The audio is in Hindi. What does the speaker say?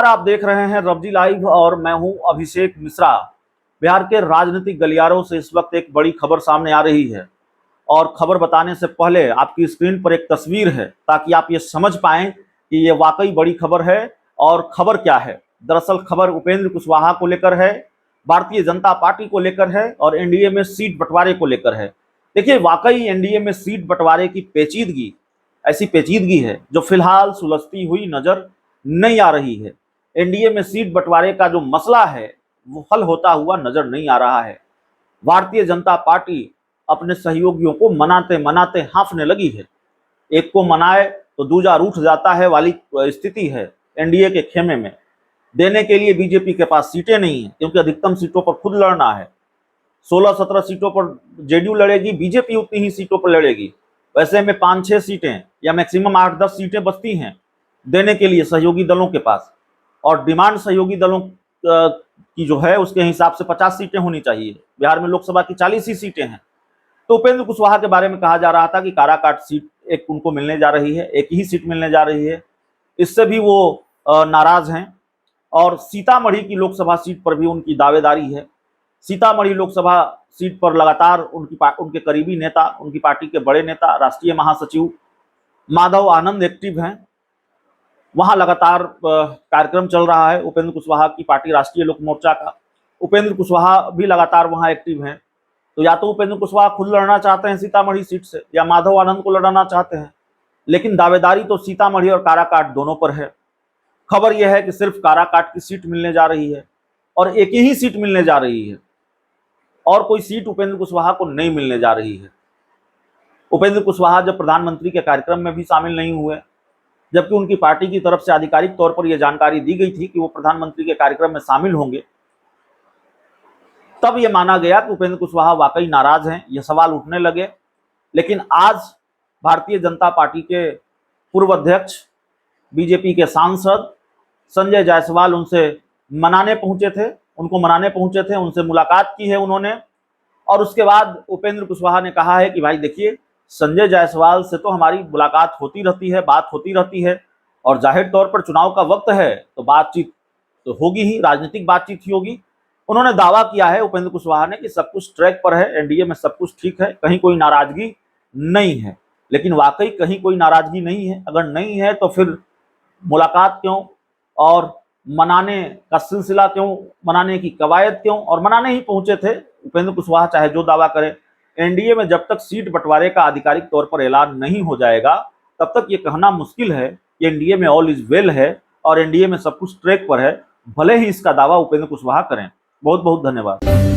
नमस्कार, आप देख रहे हैं रब्जी लाइव और मैं हूं अभिषेक मिश्रा। बिहार के राजनीतिक गलियारों से इस वक्त एक बड़ी खबर सामने आ रही है और खबर बताने से पहले आपकी स्क्रीन पर एक तस्वीर है ताकि आप ये समझ पाएं कि ये वाकई बड़ी खबर है। और खबर क्या है? दरअसल खबर उपेंद्र कुशवाहा को लेकर है, भारतीय जनता पार्टी को लेकर है और एनडीए में सीट बंटवारे को लेकर है। देखिए, वाकई एनडीए में सीट बंटवारे की पेचीदगी ऐसी पेचीदगी है जो फिलहाल सुलझती हुई नजर नहीं आ रही है। एनडीए में सीट बंटवारे का जो मसला है वो हल होता हुआ नजर नहीं आ रहा है। भारतीय जनता पार्टी अपने सहयोगियों को मनाते मनाते हांफने लगी है। एक को मनाए तो दूजा रूठ जाता है वाली स्थिति है एनडीए के खेमे में। देने के लिए बीजेपी के पास सीटें नहीं है क्योंकि अधिकतम सीटों पर खुद लड़ना है। 16-17 सीटों पर जेडीयू लड़ेगी, बीजेपी उतनी ही सीटों पर लड़ेगी। वैसे में 5-6 सीटें या मैक्सिमम 8-10 सीटें बचती हैं देने के लिए सहयोगी दलों के पास, और डिमांड सहयोगी दलों की जो है उसके हिसाब से 50 सीटें होनी चाहिए। बिहार में लोकसभा की 40 ही सीटें हैं। तो उपेंद्र कुशवाहा के बारे में कहा जा रहा था कि काराकाट सीट एक उनको मिलने जा रही है, एक ही सीट मिलने जा रही है। इससे भी वो नाराज हैं। और सीतामढ़ी की लोकसभा सीट पर भी उनकी दावेदारी है। सीतामढ़ी लोकसभा सीट पर लगातार उनके करीबी नेता, उनकी पार्टी के बड़े नेता, राष्ट्रीय महासचिव माधव आनंद एक्टिव हैं। वहां लगातार कार्यक्रम चल रहा है उपेंद्र कुशवाहा की पार्टी राष्ट्रीय लोक मोर्चा का। उपेंद्र कुशवाहा भी लगातार वहां एक्टिव हैं। तो या तो उपेंद्र कुशवाहा खुद लड़ना चाहते हैं सीतामढ़ी सीट से या माधव आनंद को लड़ाना चाहते हैं, लेकिन दावेदारी तो सीतामढ़ी और काराकाट दोनों पर है। खबर यह है कि सिर्फ काराकाट की सीट मिलने जा रही है और एक ही सीट मिलने जा रही है और कोई सीट उपेंद्र कुशवाहा को नहीं मिलने जा रही है। उपेंद्र कुशवाहा जब प्रधानमंत्री के कार्यक्रम में भी शामिल नहीं हुए, जबकि उनकी पार्टी की तरफ से आधिकारिक तौर पर यह जानकारी दी गई थी कि वो प्रधानमंत्री के कार्यक्रम में शामिल होंगे, तब यह माना गया कि उपेंद्र कुशवाहा वाकई नाराज हैं, ये सवाल उठने लगे। लेकिन आज भारतीय जनता पार्टी के पूर्व अध्यक्ष, बीजेपी के सांसद संजय जायसवाल उनको मनाने पहुंचे थे, उनसे मुलाकात की है उन्होंने। और उसके बाद उपेंद्र कुशवाहा ने कहा है कि भाई देखिए, संजय जायसवाल से तो हमारी मुलाकात होती रहती है, बात होती रहती है, और जाहिर तौर पर चुनाव का वक्त है तो बातचीत तो होगी ही, राजनीतिक बातचीत ही होगी। उन्होंने दावा किया है उपेंद्र कुशवाहा ने कि सब कुछ ट्रैक पर है, एनडीए में सब कुछ ठीक है, कहीं कोई नाराजगी नहीं है। लेकिन वाकई कहीं कोई नाराजगी नहीं है। अगर नहीं है तो फिर मुलाकात क्यों और मनाने का सिलसिला क्यों, मनाने की कवायद क्यों? और मनाने ही पहुंचे थे उपेंद्र कुशवाहा, चाहे जो दावा करें। एनडीए में जब तक सीट बंटवारे का आधिकारिक तौर पर ऐलान नहीं हो जाएगा तब तक ये कहना मुश्किल है कि एनडीए में ऑल इज वेल है और एनडीए में सब कुछ ट्रैक पर है, भले ही इसका दावा उपेंद्र कुशवाहा करें। बहुत बहुत धन्यवाद।